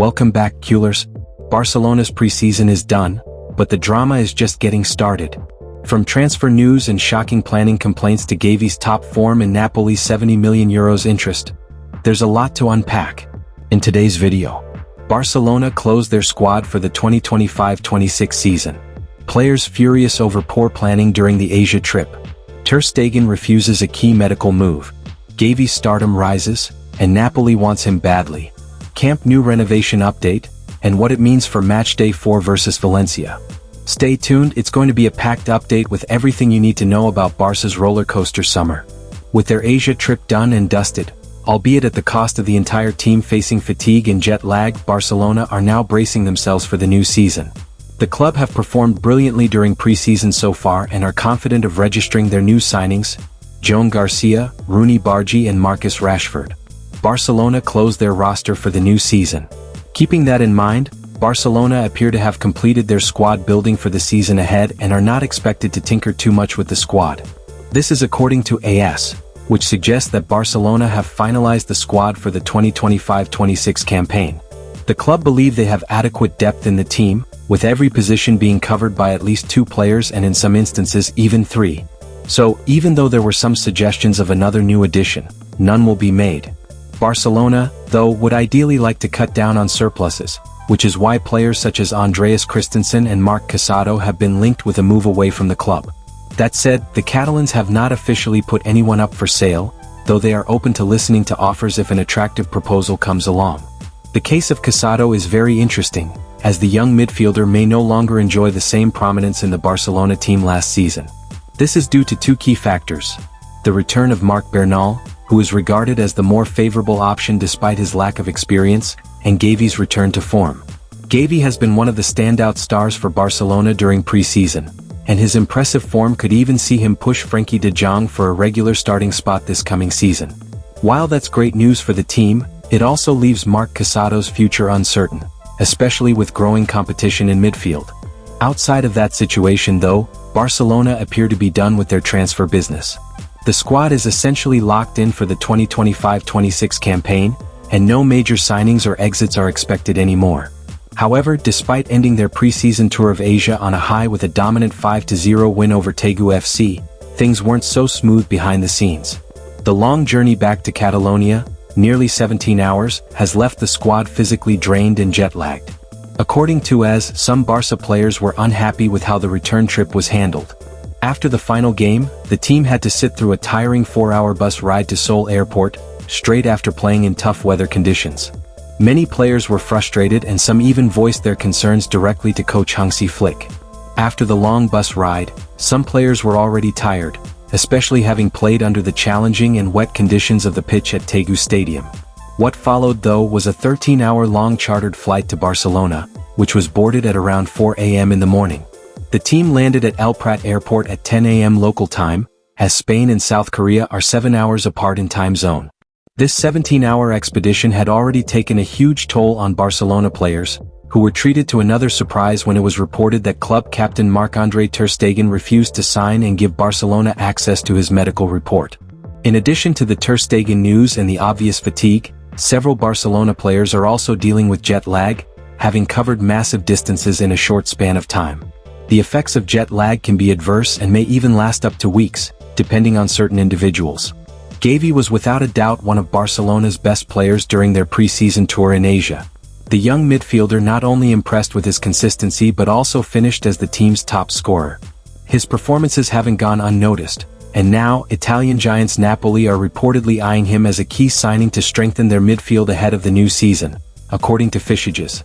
Welcome back, Culers. Barcelona's preseason is done, but the drama is just getting started. From transfer news and shocking planning complaints to Gavi's top form and Napoli's €70 million interest, there's a lot to unpack. In today's video, Barcelona closed their squad for the 2025-26 season. Players furious over poor planning during the Asia trip. Ter Stegen refuses a key medical move. Gavi's stardom rises, and Napoli wants him badly. Camp Nou renovation update, and what it means for matchday 4 versus Valencia. Stay tuned, it's going to be a packed update with everything you need to know about Barca's roller coaster summer. With their Asia trip done and dusted, albeit at the cost of the entire team facing fatigue and jet lag, Barcelona are now bracing themselves for the new season. The club have performed brilliantly during preseason so far and are confident of registering their new signings, Joan Garcia, Rooney Bargi and Marcus Rashford. Barcelona closed their roster for the new season. Keeping that in mind, Barcelona appear to have completed their squad building for the season ahead and are not expected to tinker too much with the squad. This is according to AS, which suggests that Barcelona have finalized the squad for the 2025-26 campaign. The club believe they have adequate depth in the team, with every position being covered by at least 2 players and in some instances even 3. So, even though there were some suggestions of another new addition, none will be made. Barcelona, though, would ideally like to cut down on surpluses, which is why players such as Andreas Christensen and Marc Casado have been linked with a move away from the club. That said, the Catalans have not officially put anyone up for sale, though they are open to listening to offers if an attractive proposal comes along. The case of Casado is very interesting, as the young midfielder may no longer enjoy the same prominence in the Barcelona team last season. This is due to 2 key factors: the return of Marc Bernal, who is regarded as the more favorable option despite his lack of experience, and Gavi's return to form. Gavi has been one of the standout stars for Barcelona during preseason, and his impressive form could even see him push Frenkie de Jong for a regular starting spot this coming season. While that's great news for the team, it also leaves Marc Casado's future uncertain, especially with growing competition in midfield. Outside of that situation though, Barcelona appear to be done with their transfer business. The squad is essentially locked in for the 2025-26 campaign, and no major signings or exits are expected anymore. However, despite ending their preseason tour of Asia on a high with a dominant 5-0 win over Tegu FC, things weren't so smooth behind the scenes. The long journey back to Catalonia, nearly 17 hours, has left the squad physically drained and jet-lagged. According to AS, some Barca players were unhappy with how the return trip was handled. After the final game, the team had to sit through a tiring 4-hour bus ride to Seoul Airport, straight after playing in tough weather conditions. Many players were frustrated and some even voiced their concerns directly to coach Hansi Flick. After the long bus ride, some players were already tired, especially having played under the challenging and wet conditions of the pitch at Tegu Stadium. What followed though was a 13-hour-long chartered flight to Barcelona, which was boarded at around 4 a.m. in the morning. The team landed at El Prat Airport at 10 a.m. local time, as Spain and South Korea are 7 hours apart in time zone. This 17-hour expedition had already taken a huge toll on Barcelona players, who were treated to another surprise when it was reported that club captain Marc-Andre Ter Stegen refused to sign and give Barcelona access to his medical report. In addition to the Ter Stegen news and the obvious fatigue, several Barcelona players are also dealing with jet lag, having covered massive distances in a short span of time. The effects of jet lag can be adverse and may even last up to weeks, depending on certain individuals. Gavi was without a doubt one of Barcelona's best players during their preseason tour in Asia. The young midfielder not only impressed with his consistency but also finished as the team's top scorer. His performances haven't gone unnoticed, and now Italian giants Napoli are reportedly eyeing him as a key signing to strengthen their midfield ahead of the new season, according to Fishsages.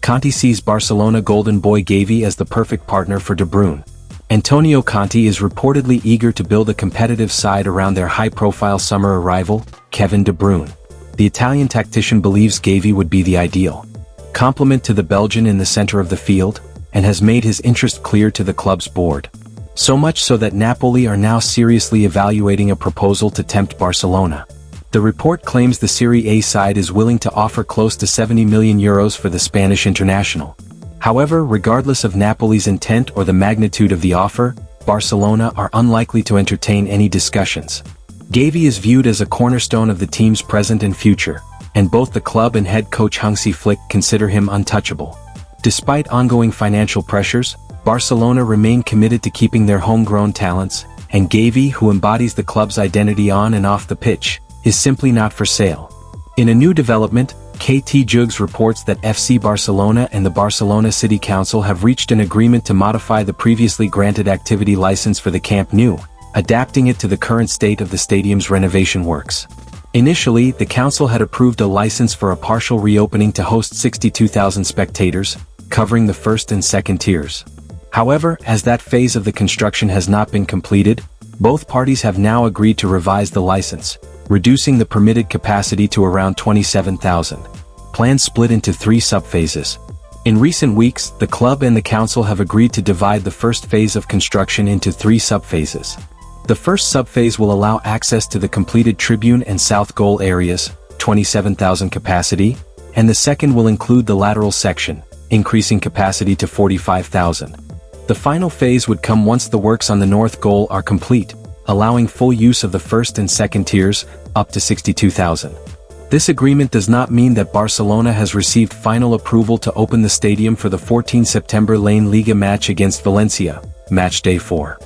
Conte sees Barcelona golden boy Gavi as the perfect partner for De Bruyne. Antonio Conte is reportedly eager to build a competitive side around their high-profile summer arrival, Kevin De Bruyne. The Italian tactician believes Gavi would be the ideal complement to the Belgian in the center of the field, and has made his interest clear to the club's board. So much so that Napoli are now seriously evaluating a proposal to tempt Barcelona. The report claims the Serie A side is willing to offer close to €70 million for the Spanish international. However, regardless of Napoli's intent or the magnitude of the offer, Barcelona are unlikely to entertain any discussions. Gavi is viewed as a cornerstone of the team's present and future, and both the club and head coach Hansi Flick consider him untouchable. Despite ongoing financial pressures, Barcelona remain committed to keeping their homegrown talents, and Gavi, who embodies the club's identity on and off the pitch, is simply not for sale. In a new development, KT Jugs reports that FC Barcelona and the Barcelona City Council have reached an agreement to modify the previously granted activity license for the Camp Nou, adapting it to the current state of the stadium's renovation works. Initially, the council had approved a license for a partial reopening to host 62,000 spectators, covering the first and second tiers. However, as that phase of the construction has not been completed, both parties have now agreed to revise the license, reducing the permitted capacity to around 27,000. Plans split into 3 subphases. In recent weeks, the club and the council have agreed to divide the first phase of construction into 3 subphases. The first subphase will allow access to the completed tribune and south goal areas, 27,000 capacity, and the second will include the lateral section, increasing capacity to 45,000. The final phase would come once the works on the north goal are complete, allowing full use of the first and second tiers, up to 62,000. This agreement does not mean that Barcelona has received final approval to open the stadium for the 14 September Lane Liga match against Valencia, match day 4.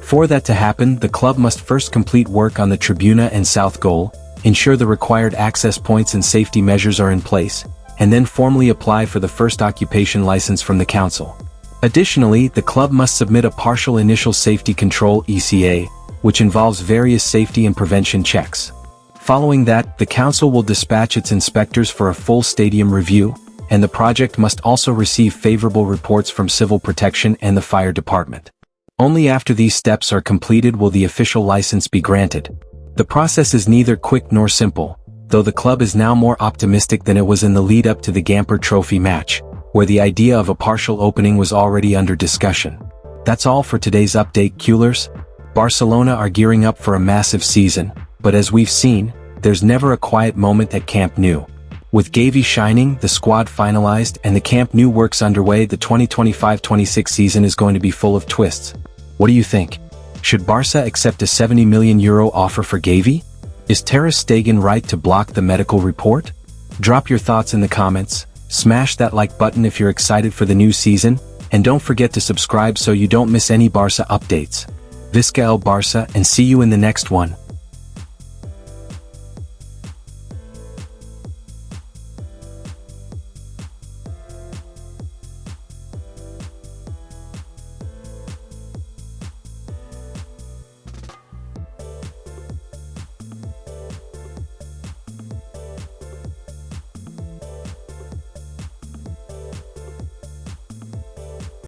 For that to happen, the club must first complete work on the tribuna and south goal, ensure the required access points and safety measures are in place, and then formally apply for the first occupation license from the council. Additionally, the club must submit a partial initial safety control (ECA), which involves various safety and prevention checks. Following that, the council will dispatch its inspectors for a full stadium review, and the project must also receive favorable reports from civil protection and the fire department. Only after these steps are completed will the official license be granted. The process is neither quick nor simple, though the club is now more optimistic than it was in the lead-up to the Gamper Trophy match, where the idea of a partial opening was already under discussion. That's all for today's update, Culers. Barcelona are gearing up for a massive season, but as we've seen, there's never a quiet moment at Camp Nou. With Gavi shining, the squad finalized, and the Camp Nou works underway, the 2025-26 season is going to be full of twists. What do you think? Should Barça accept a €70 million offer for Gavi? Is Ter Stegen right to block the medical report? Drop your thoughts in the comments, smash that like button if you're excited for the new season, and don't forget to subscribe so you don't miss any Barça updates. Visca el Barça, and see you in the next one.